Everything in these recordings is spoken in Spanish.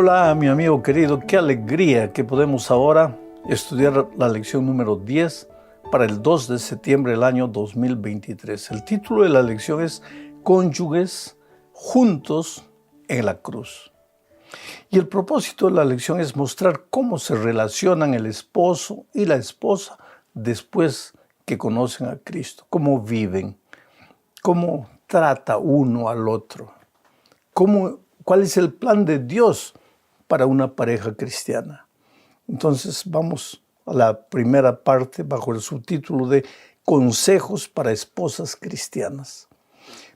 Hola, mi amigo querido, qué alegría que podemos ahora estudiar la lección número 10 para el 2 de septiembre del año 2023. El título de la lección es Cónyuges juntos en la cruz. Y el propósito de la lección es mostrar cómo se relacionan el esposo y la esposa después que conocen a Cristo, cómo viven, cómo trata uno al otro, cuál es el plan de Dios para una pareja cristiana. Entonces vamos a la primera parte bajo el subtítulo de Consejos para esposas cristianas.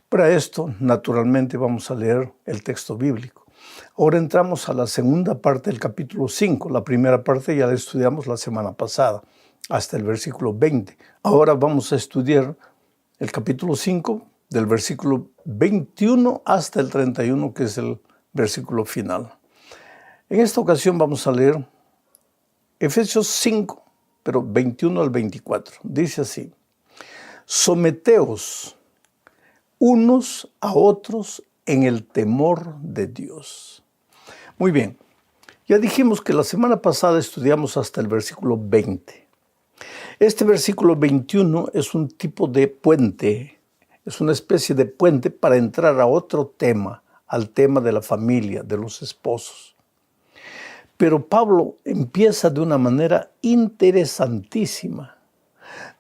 Para esto, naturalmente, vamos a leer el texto bíblico. Ahora entramos a la segunda parte del capítulo 5. La primera parte ya la estudiamos la semana pasada, hasta el versículo 20. Ahora vamos a estudiar el capítulo 5, del versículo 21 hasta el 31, que es el versículo final. En esta ocasión vamos a leer Efesios 5, pero 21 al 24. Dice así: Someteos unos a otros en el temor de Dios. Muy bien, ya dijimos que la semana pasada estudiamos hasta el versículo 20. Este versículo 21 es un tipo de puente, es una especie de puente para entrar a otro tema, al tema de la familia, de los esposos. Pero Pablo empieza de una manera interesantísima.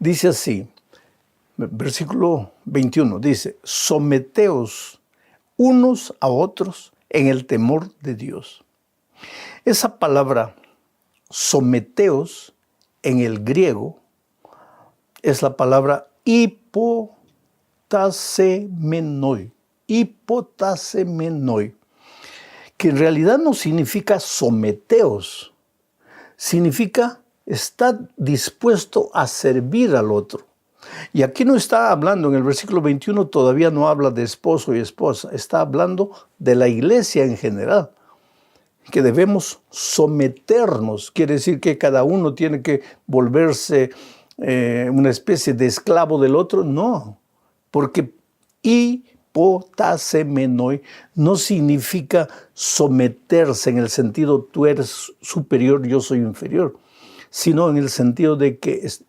Dice así, versículo 21, dice: Someteos unos a otros en el temor de Dios. Esa palabra someteos en el griego es la palabra hipotasemenoi, que en realidad no significa someteos, significa estar dispuesto a servir al otro. Y aquí no está hablando, en el versículo 21 todavía no habla de esposo y esposa, está hablando de la iglesia en general, que debemos someternos. Quiere decir que cada uno tiene que volverse una especie de esclavo del otro. No, porque hipotasemenoi no significa someterse en el sentido tú eres superior, yo soy inferior, sino en el sentido de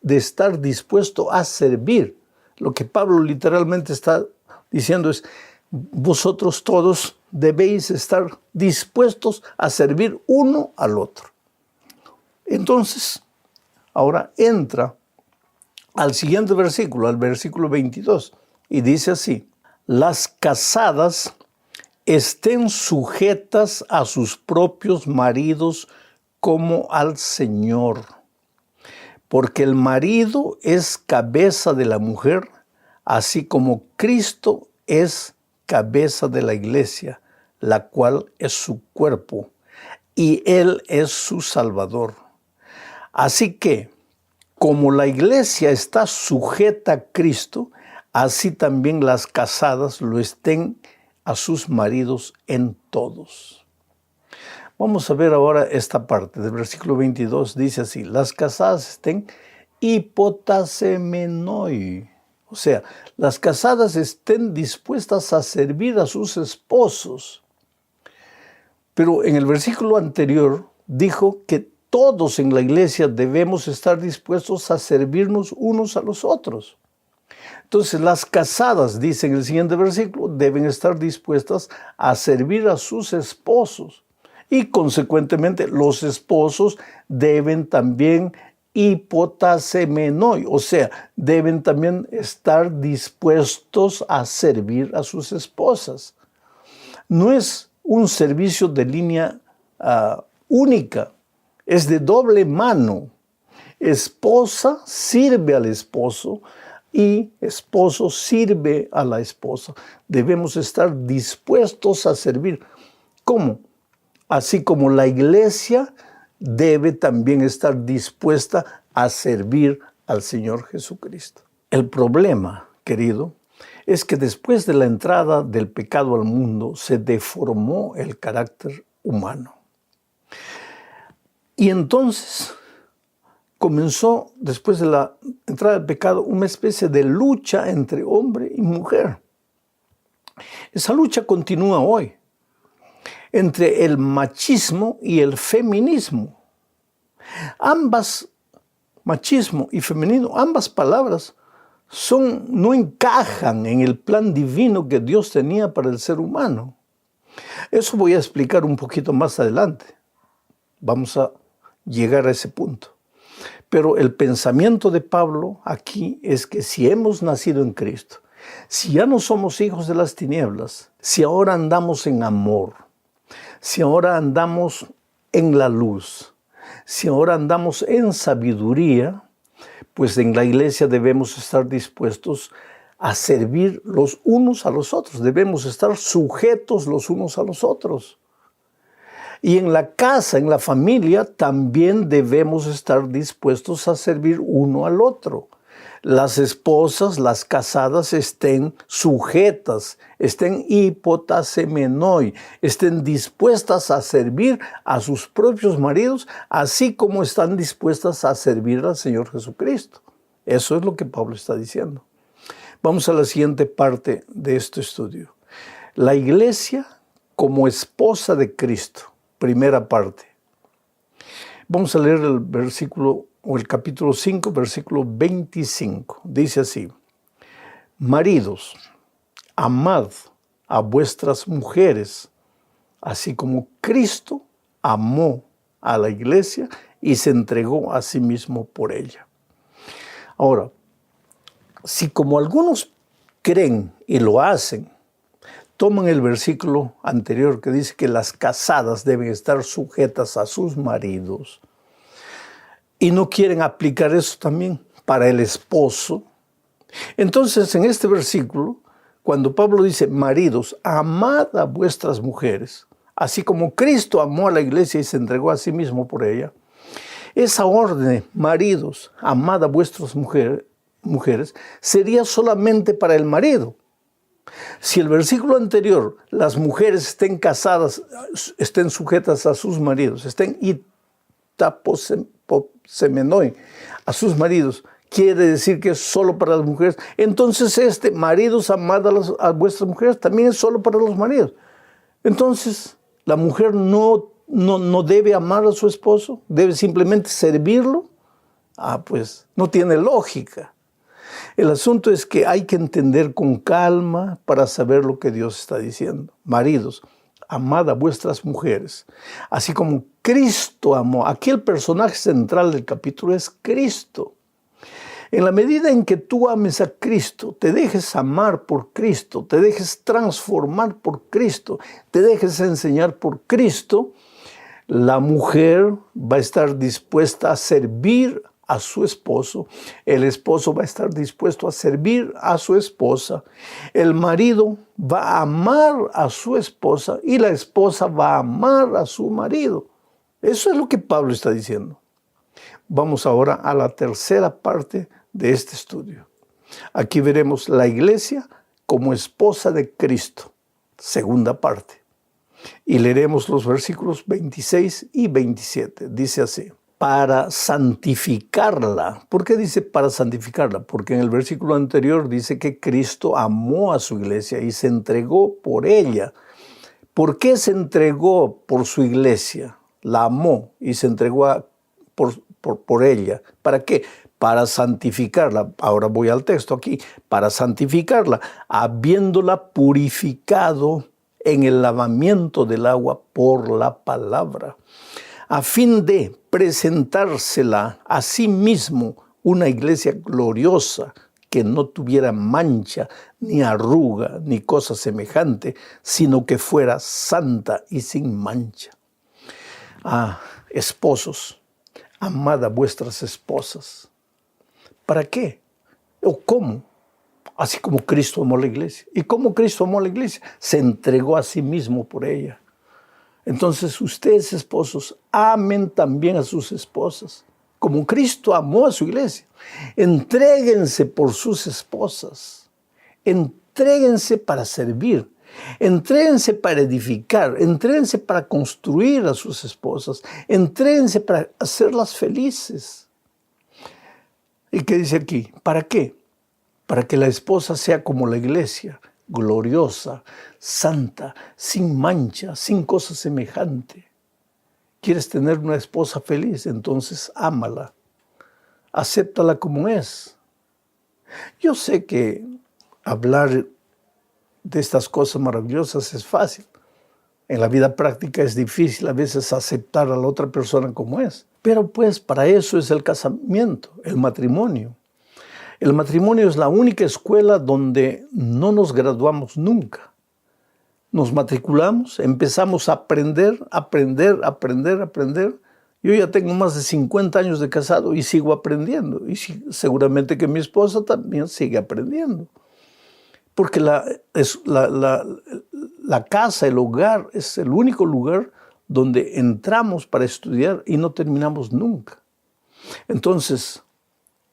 estar dispuesto a servir. Lo que Pablo literalmente está diciendo es: vosotros todos debéis estar dispuestos a servir uno al otro. Entonces, ahora entra al siguiente versículo, al versículo 22, y dice así: las casadas estén sujetas a sus propios maridos como al Señor, porque el marido es cabeza de la mujer, así como Cristo es cabeza de la iglesia, la cual es su cuerpo, y Él es su Salvador. Así que, como la iglesia está sujeta a Cristo, así también las casadas lo estén a sus maridos en todos. Vamos a ver ahora esta parte del versículo 22. Dice así: las casadas estén hipotasemenoi. O sea, las casadas estén dispuestas a servir a sus esposos. Pero en el versículo anterior dijo que todos en la iglesia debemos estar dispuestos a servirnos unos a los otros. Entonces, las casadas, dice en el siguiente versículo, deben estar dispuestas a servir a sus esposos. Y consecuentemente los esposos deben también hipotasemenoi, o sea, deben también estar dispuestos a servir a sus esposas. No es un servicio de línea única, es de doble mano. Esposa sirve al esposo y esposo sirve a la esposa. Debemos estar dispuestos a servir. ¿Cómo? Así como la iglesia debe también estar dispuesta a servir al Señor Jesucristo. El problema, querido, es que después de la entrada del pecado al mundo se deformó el carácter humano. Y entonces comenzó, después de la entrada del pecado, una especie de lucha entre hombre y mujer. Esa lucha continúa hoy. entre el machismo y el feminismo. Ambas, machismo y feminismo, ambas palabras no encajan en el plan divino que Dios tenía para el ser humano. Eso voy a explicar un poquito más adelante. Vamos a llegar a ese punto. Pero el pensamiento de Pablo aquí es que si hemos nacido en Cristo, si ya no somos hijos de las tinieblas, si ahora andamos en amor, si ahora andamos en la luz, si ahora andamos en sabiduría, pues en la iglesia debemos estar dispuestos a servir los unos a los otros. Debemos estar sujetos los unos a los otros. Y en la casa, en la familia, también debemos estar dispuestos a servir uno al otro. Las esposas, las casadas, estén sujetas, estén hipotasemenoi, estén dispuestas a servir a sus propios maridos, así como están dispuestas a servir al Señor Jesucristo. Eso es lo que Pablo está diciendo. Vamos a la siguiente parte de este estudio. La iglesia como esposa de Cristo. Primera parte. Vamos a leer el versículo o el capítulo 5, versículo 25. Dice así: maridos, amad a vuestras mujeres, así como Cristo amó a la iglesia y se entregó a sí mismo por ella. Ahora, si como algunos creen y lo hacen, toman el versículo anterior que dice que las casadas deben estar sujetas a sus maridos y no quieren aplicar eso también para el esposo. Entonces, en este versículo, cuando Pablo dice, maridos, amad a vuestras mujeres, así como Cristo amó a la iglesia y se entregó a sí mismo por ella, esa orden, maridos, amad a vuestras mujeres, sería solamente para el marido. Si el versículo anterior, las mujeres estén casadas, estén sujetas a sus maridos, estén itaposemenoi, a sus maridos, quiere decir que es solo para las mujeres. Entonces maridos, amad a vuestras mujeres, también es solo para los maridos. Entonces, la mujer no debe amar a su esposo, debe simplemente servirlo. Pues no tiene lógica. El asunto es que hay que entender con calma para saber lo que Dios está diciendo. Maridos, amad a vuestras mujeres, así como Cristo amó. Aquí el personaje central del capítulo es Cristo. En la medida en que tú ames a Cristo, te dejes amar por Cristo, te dejes transformar por Cristo, te dejes enseñar por Cristo, la mujer va a estar dispuesta a servir a su esposo, el esposo va a estar dispuesto a servir a su esposa, el marido va a amar a su esposa y la esposa va a amar a su marido. Eso es lo que Pablo está diciendo. Vamos ahora a la tercera parte de este estudio. Aquí veremos la iglesia como esposa de Cristo, segunda parte. Y leeremos los versículos 26 y 27. Dice así: para santificarla. ¿Por qué dice para santificarla? Porque en el versículo anterior dice que Cristo amó a su iglesia y se entregó por ella. ¿Por qué se entregó por su iglesia? La amó y se entregó por ella. ¿Para qué? Para santificarla. Ahora voy al texto aquí. Para santificarla, habiéndola purificado en el lavamiento del agua por la palabra, a fin de presentársela a sí mismo una iglesia gloriosa, que no tuviera mancha, ni arruga, ni cosa semejante, sino que fuera santa y sin mancha. Esposos, amad a vuestras esposas. ¿Para qué? ¿O cómo? Así como Cristo amó a la iglesia. ¿Y cómo Cristo amó a la iglesia? Se entregó a sí mismo por ella. Entonces, ustedes, esposos, amen también a sus esposas, como Cristo amó a su iglesia. Entréguense por sus esposas. Entréguense para servir. Entréguense para edificar. Entréguense para construir a sus esposas. Entréguense para hacerlas felices. ¿Y qué dice aquí? ¿Para qué? Para que la esposa sea como la iglesia, gloriosa, santa, sin mancha, sin cosa semejante. ¿Quieres tener una esposa feliz? Entonces ámala, acéptala como es. Yo sé que hablar de estas cosas maravillosas es fácil. En la vida práctica es difícil a veces aceptar a la otra persona como es. Pero pues para eso es el casamiento, el matrimonio. El matrimonio es la única escuela donde no nos graduamos nunca. Nos matriculamos, empezamos a aprender. Yo ya tengo más de 50 años de casado y sigo aprendiendo. Y seguramente que mi esposa también sigue aprendiendo. Porque la casa, el hogar, es el único lugar donde entramos para estudiar y no terminamos nunca. Entonces,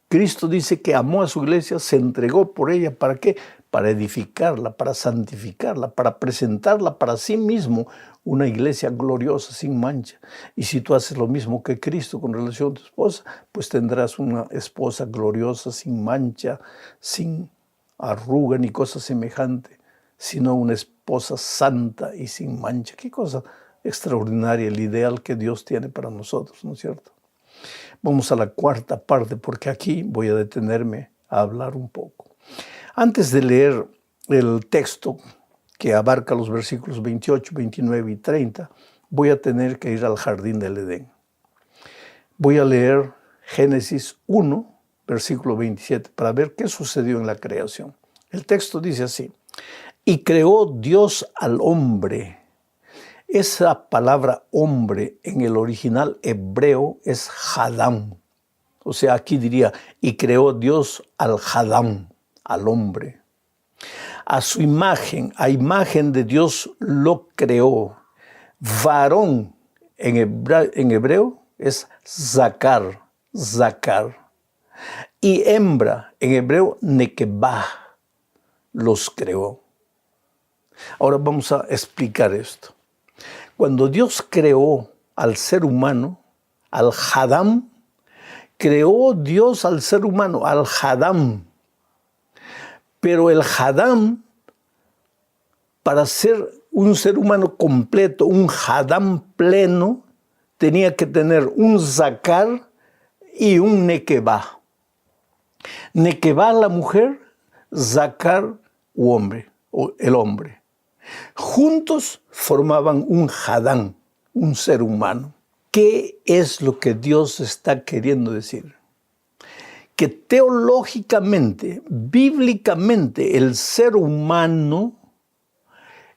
Cristo dice que amó a su iglesia, se entregó por ella. ¿Para qué? Para edificarla, para santificarla, para presentarla para sí mismo una iglesia gloriosa, sin mancha. Y si tú haces lo mismo que Cristo con relación a tu esposa, pues tendrás una esposa gloriosa, sin mancha, sin arruga ni cosa semejante, sino una esposa santa y sin mancha. Qué cosa extraordinaria, el ideal que Dios tiene para nosotros, ¿no es cierto? Vamos a la cuarta parte, porque aquí voy a detenerme a hablar un poco. Antes de leer el texto que abarca los versículos 28, 29 y 30, voy a tener que ir al jardín del Edén. Voy a leer Génesis 1, versículo 27, para ver qué sucedió en la creación. El texto dice así: y creó Dios al hombre. Esa palabra hombre en el original hebreo es Hadam. O sea, aquí diría, y creó Dios al Hadam, al hombre. A su imagen, a imagen de Dios lo creó. Varón en hebreo es zakar. Y hembra en hebreo nekebah los creó. Ahora vamos a explicar esto. Cuando Dios creó al ser humano, al Hadam, creó Dios al ser humano, al Hadam. Pero el Hadam, para ser un ser humano completo, un Hadam pleno, tenía que tener un zakar y un nekebah. Nekebah la mujer, zakar el hombre. Juntos formaban un Hadam, un ser humano. ¿Qué es lo que Dios está queriendo decir? Que teológicamente, bíblicamente, el ser humano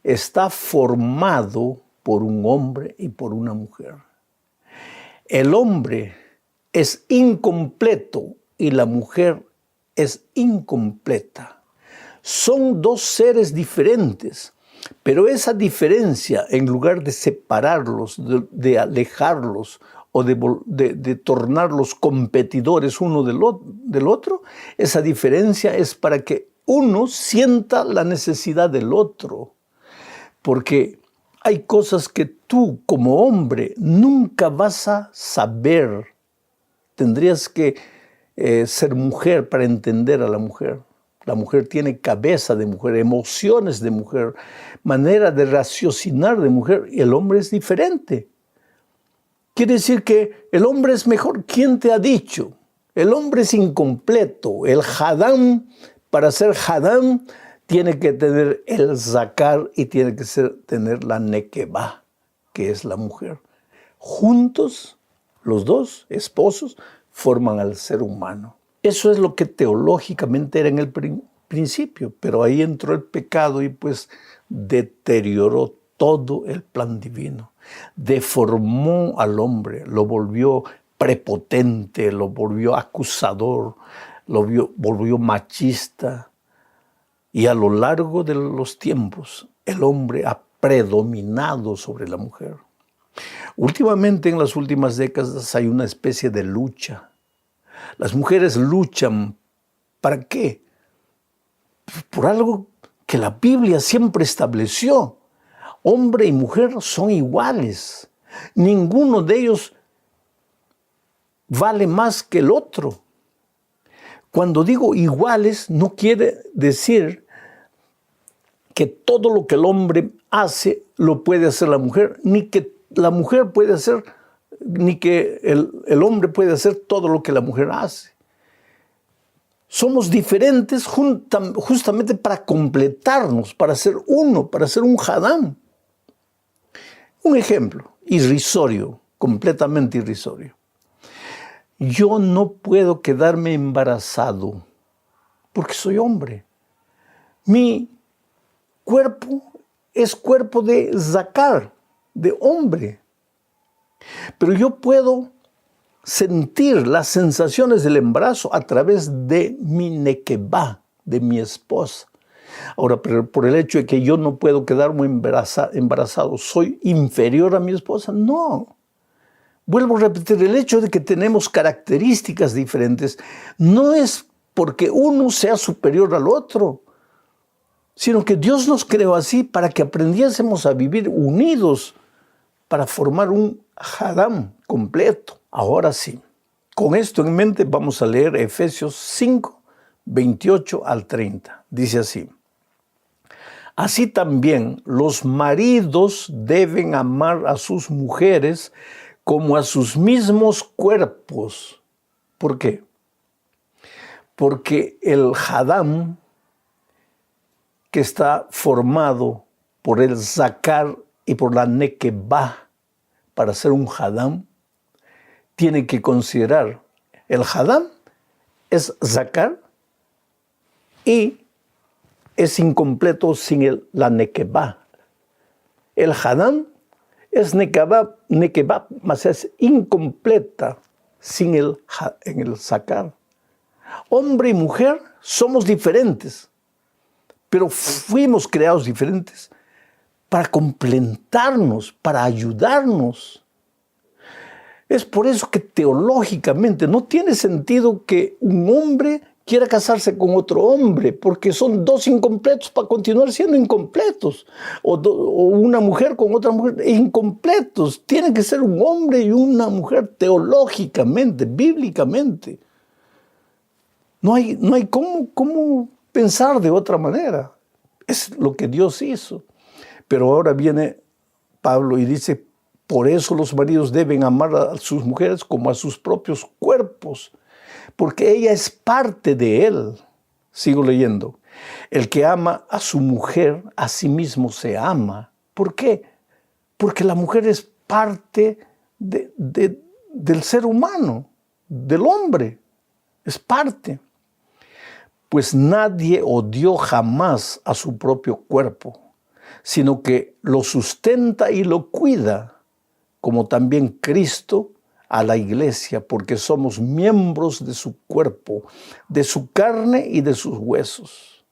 está formado por un hombre y por una mujer. El hombre es incompleto y la mujer es incompleta. Son dos seres diferentes. Pero esa diferencia, en lugar de separarlos, de alejarlos o de tornarlos competidores uno del otro, esa diferencia es para que uno sienta la necesidad del otro. Porque hay cosas que tú como hombre nunca vas a saber. Tendrías que ser mujer para entender a la mujer. La mujer tiene cabeza de mujer, emociones de mujer, manera de raciocinar de mujer, y el hombre es diferente. Quiere decir que el hombre es mejor. ¿Quién te ha dicho? El hombre es incompleto. El Hadam, para ser Hadam, tiene que tener el zakar y tiene que tener la nekebah, que es la mujer. Juntos, los dos esposos, forman al ser humano. Eso es lo que teológicamente era en el principio, pero ahí entró el pecado y pues deterioró todo el plan divino. Deformó al hombre, lo volvió prepotente, lo volvió acusador, lo volvió machista. Y a lo largo de los tiempos, el hombre ha predominado sobre la mujer. Últimamente, en las últimas décadas, hay una especie de lucha. Las mujeres luchan, ¿para qué? Por algo que la Biblia siempre estableció. Hombre y mujer son iguales. Ninguno de ellos vale más que el otro. Cuando digo iguales, no quiere decir que todo lo que el hombre hace lo puede hacer la mujer, ni que la mujer puede hacer, ni que el hombre puede hacer todo lo que la mujer hace. Somos diferentes justamente para completarnos, para ser uno, para ser un Hadam. Un ejemplo irrisorio, completamente irrisorio. Yo no puedo quedarme embarazado porque soy hombre. Mi cuerpo es cuerpo de Zakar, de hombre. Pero yo puedo sentir las sensaciones del embarazo a través de mi nekebá, de mi esposa. Ahora, pero por el hecho de que yo no puedo quedarme embarazado, ¿soy inferior a mi esposa? No. Vuelvo a repetir, el hecho de que tenemos características diferentes no es porque uno sea superior al otro, sino que Dios nos creó así para que aprendiésemos a vivir unidos, para formar un Hadam completo. Ahora sí, con esto en mente vamos a leer Efesios 5, 28 al 30. Dice así: así también los maridos deben amar a sus mujeres como a sus mismos cuerpos. ¿Por qué? Porque el Hadam, que está formado por el Zakar y por la Nekebá, para ser un Hadam, tiene que considerar el Hadam es Zakar y es incompleto sin la Nekebá. El Hadam es Nekebá, mas es incompleta sin el Zakar. Hombre y mujer somos diferentes, pero fuimos creados diferentes para complementarnos, para ayudarnos. Es por eso que teológicamente no tiene sentido que un hombre quiera casarse con otro hombre, porque son dos incompletos para continuar siendo incompletos. O una mujer con otra mujer, incompletos. Tiene que ser un hombre y una mujer teológicamente, bíblicamente. No hay cómo pensar de otra manera. Es lo que Dios hizo. Pero ahora viene Pablo y dice: por eso los maridos deben amar a sus mujeres como a sus propios cuerpos, porque ella es parte de él. Sigo leyendo. El que ama a su mujer, a sí mismo se ama. ¿Por qué? Porque la mujer es parte del ser humano, del hombre. Es parte. Pues nadie odió jamás a su propio cuerpo, sino que lo sustenta y lo cuida, como también Cristo a la iglesia, porque somos miembros de su cuerpo, de su carne y de sus huesos.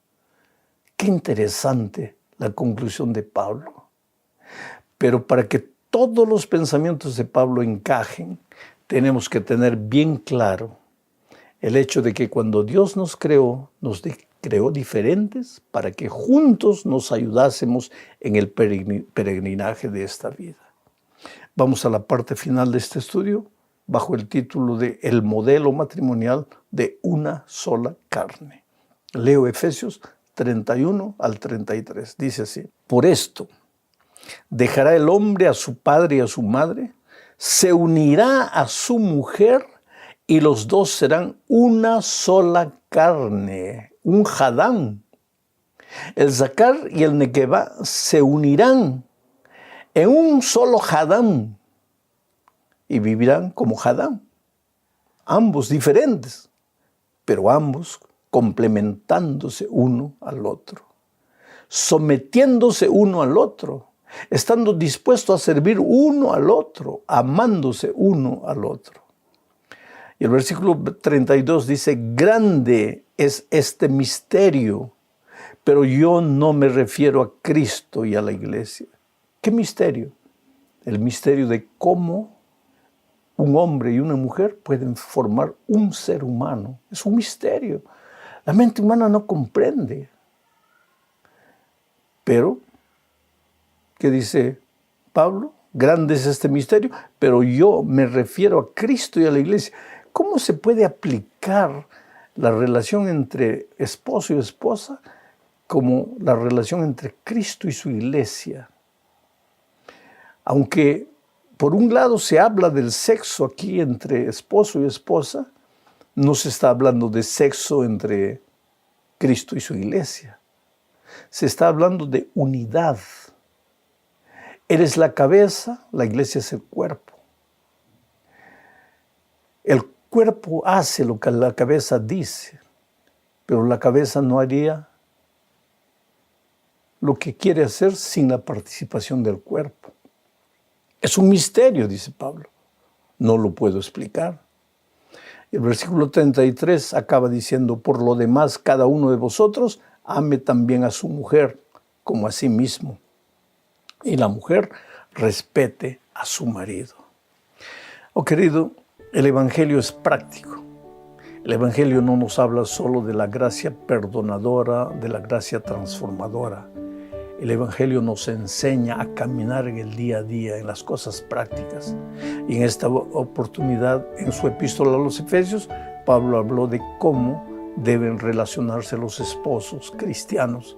Qué interesante la conclusión de Pablo. Pero para que todos los pensamientos de Pablo encajen, tenemos que tener bien claro el hecho de que cuando Dios nos creó diferentes para que juntos nos ayudásemos en el peregrinaje de esta vida. Vamos a la parte final de este estudio bajo el título de El modelo matrimonial de una sola carne. Leo Efesios 31 al 33. Dice así: por esto dejará el hombre a su padre y a su madre, se unirá a su mujer y los dos serán una sola carne, un Hadam. El Zakar y el Nekebá se unirán en un solo Hadam y vivirán como Hadam, ambos diferentes, pero ambos complementándose uno al otro, sometiéndose uno al otro, estando dispuestos a servir uno al otro, amándose uno al otro. Y el versículo 32 dice: grande es este misterio, pero yo no me refiero a Cristo y a la iglesia. ¿Qué misterio? El misterio de cómo un hombre y una mujer pueden formar un ser humano. Es un misterio. La mente humana no comprende. Pero, ¿qué dice Pablo? Grande es este misterio, pero yo me refiero a Cristo y a la iglesia. ¿Cómo se puede aplicar la relación entre esposo y esposa como la relación entre Cristo y su iglesia. Aunque por un lado se habla del sexo aquí entre esposo y esposa, no se está hablando de sexo entre Cristo y su iglesia. Se está hablando de unidad. Eres la cabeza, la iglesia es el cuerpo. El cuerpo hace lo que la cabeza dice, pero la cabeza no haría lo que quiere hacer sin la participación del cuerpo. Es un misterio, dice Pablo. No lo puedo explicar. El versículo 33 acaba diciendo, por lo demás, cada uno de vosotros ame también a su mujer como a sí mismo. Y la mujer respete a su marido. Oh, querido, el Evangelio es práctico. El Evangelio no nos habla solo de la gracia perdonadora, de la gracia transformadora. El Evangelio nos enseña a caminar en el día a día, en las cosas prácticas. Y en esta oportunidad, en su epístola a los Efesios, Pablo habló de cómo deben relacionarse los esposos cristianos,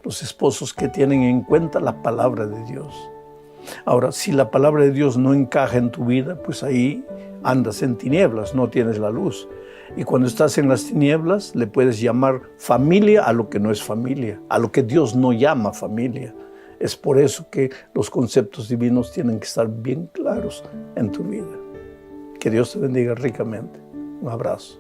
los esposos que tienen en cuenta la palabra de Dios. Ahora, si la palabra de Dios no encaja en tu vida, pues ahí andas en tinieblas, no tienes la luz. Y cuando estás en las tinieblas, le puedes llamar familia a lo que no es familia, a lo que Dios no llama familia. Es por eso que los conceptos divinos tienen que estar bien claros en tu vida. Que Dios te bendiga ricamente. Un abrazo.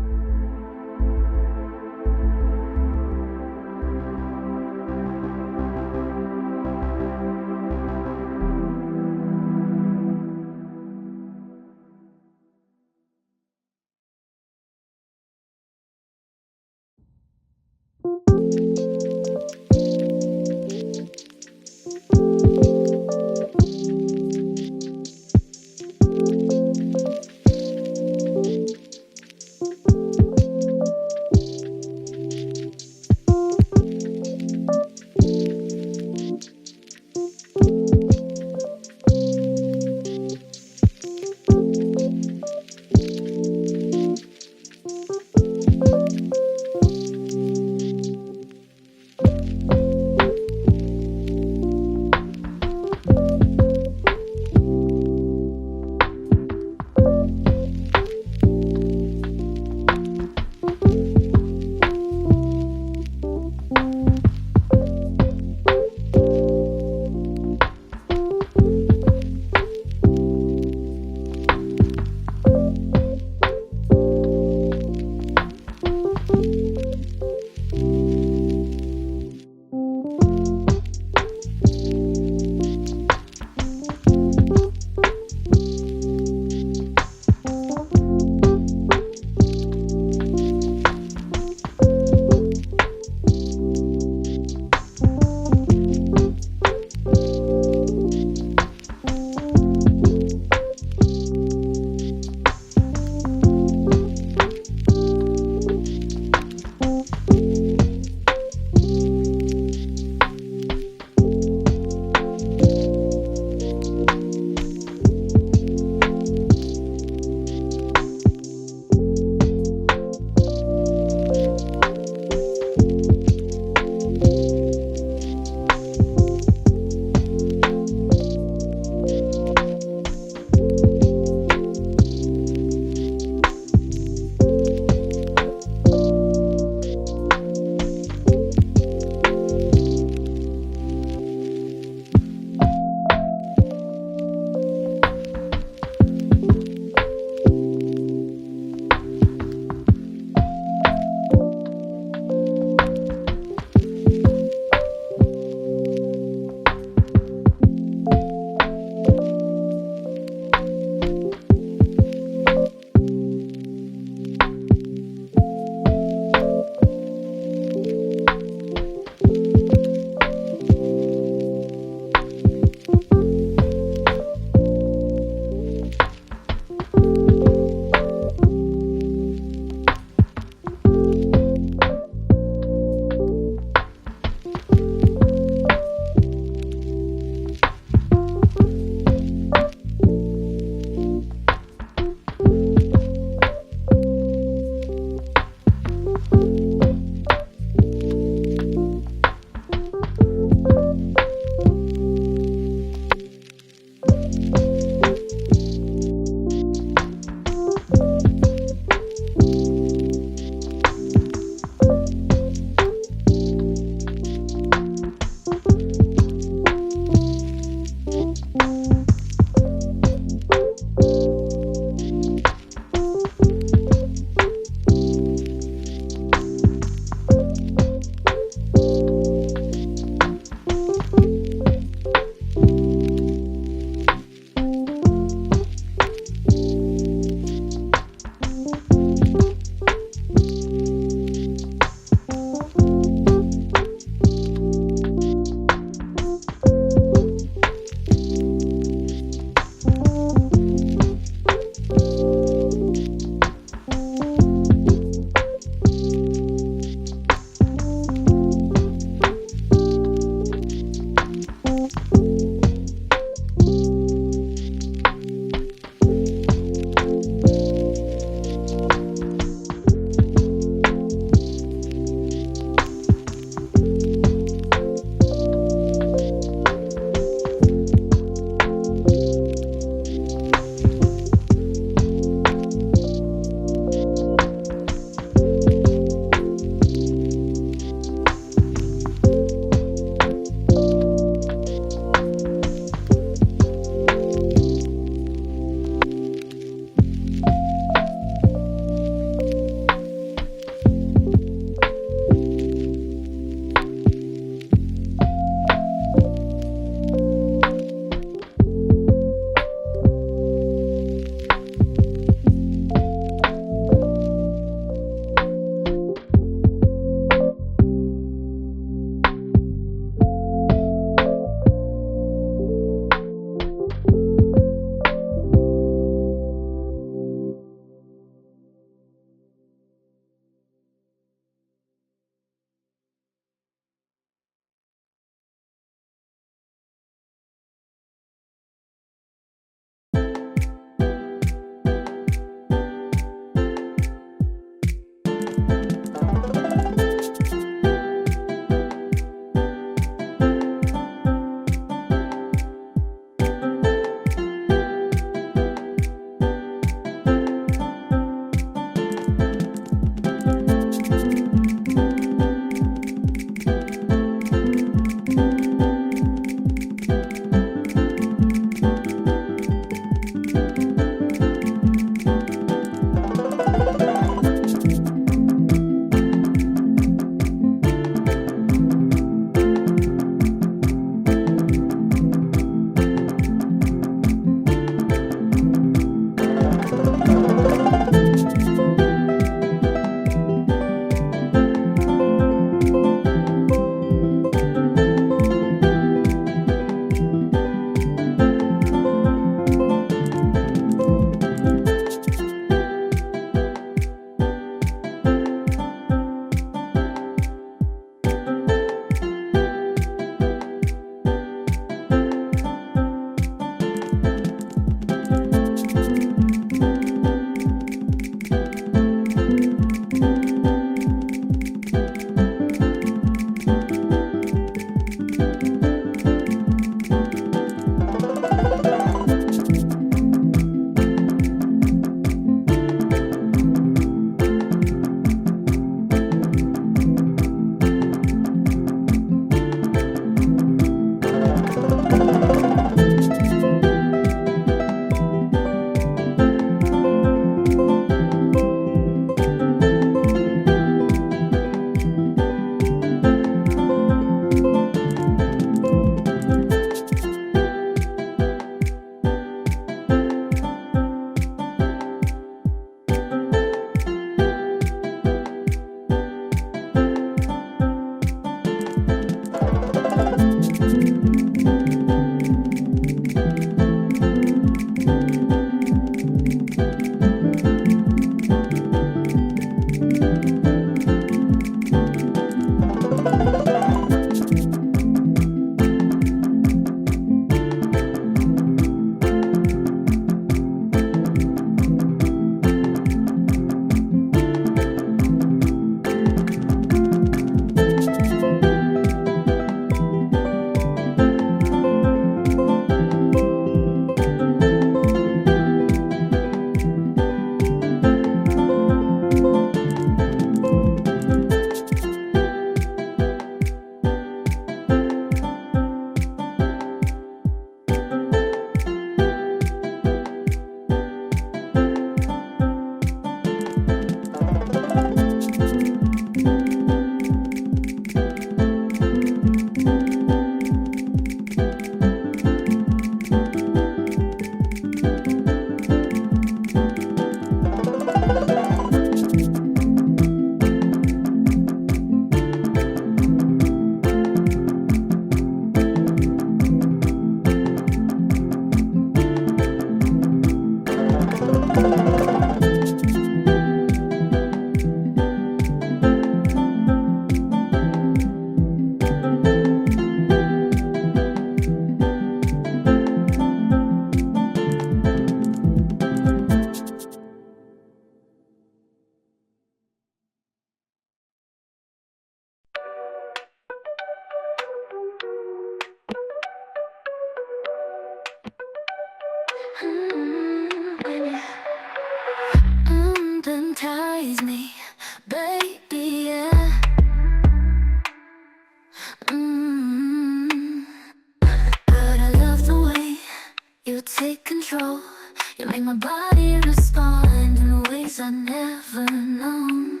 body respond in ways I've never known.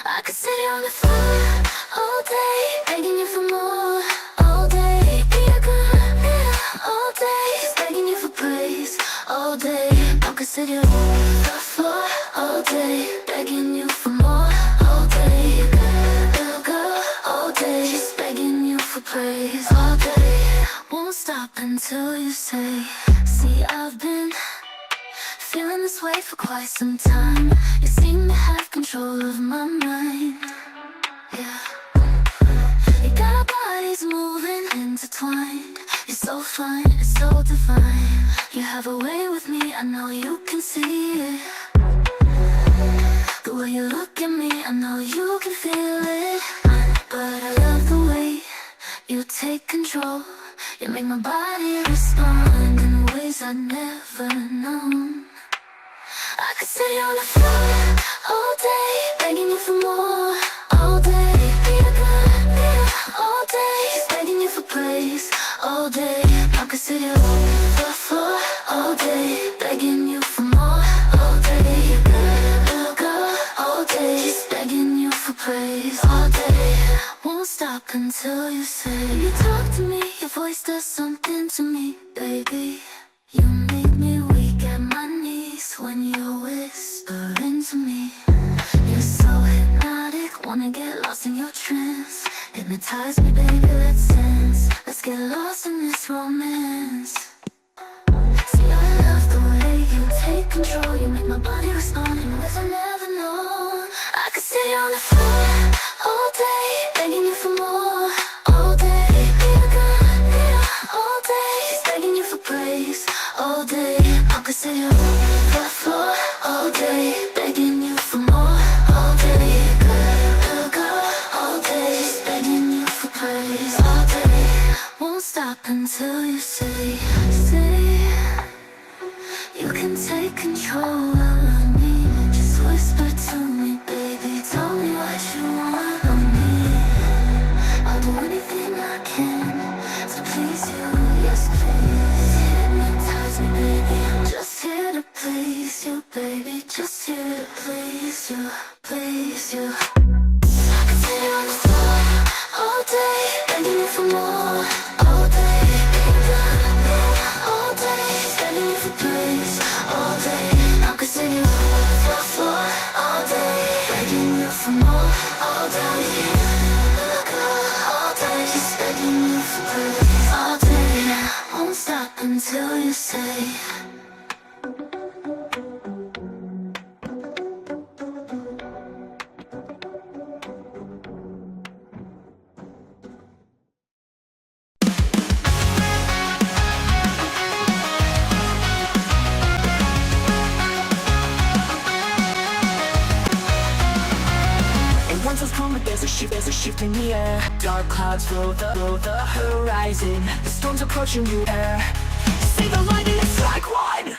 I could sit here on the floor all day, begging you for more. All day, be a good man. All day, begging you for praise. All day, I could sit here on the floor all day, begging you for more. All day, little girl. All day, just begging you for praise. All day, won't stop until you say. See, I've been feeling this way for quite some time. You seem to have control of my mind. Yeah. You got our bodies moving, intertwined. You're so fine, it's so divine. You have a way with me, I know you can see it. The way you look at me, I know you can feel it. But I love the way you take control. You make my body respond in ways I've never known. I could sit here on the floor all day, begging you for more. All day, be a good man. All day, begging you for praise. All day, I could sit here on the floor all day, begging you for more. All day, good little girl. All day, just begging you for praise. All day, won't stop until you say. You talk to me, your voice does something to me, baby. You make me weak at my knees when you're whispering to me. You're so hypnotic, wanna get lost in your trance. Hypnotize me, baby, let's dance. Let's get lost in this romance. See, I love the way you take control. You make my body respond in ways I've never known. I could sit here on the floor all day, begging you for more. All day, be a good man. All day, begging you for praise. All day, I could sit here on the floor all day, begging you for more. All day, good little girl. All day, begging you for praise. All day, won't stop until you say, you can take control of me. Just whisper to me, baby. Tell me what you want of me. I'll do anything I can to please you, yes please. Hypnotize me, baby. I'm just here to please you, baby. Just here to please you, please you. I can sit here on the floor all day, begging you for more. All day, all day, begging you for praise. All day, I can sit here on the floor all day, begging you for more. All day, look up. All day, just begging you for praise. All day, won't stop until you say. There's a shift in the air. Dark clouds fill the horizon. The storm's approaching you air. See the lightning strike one.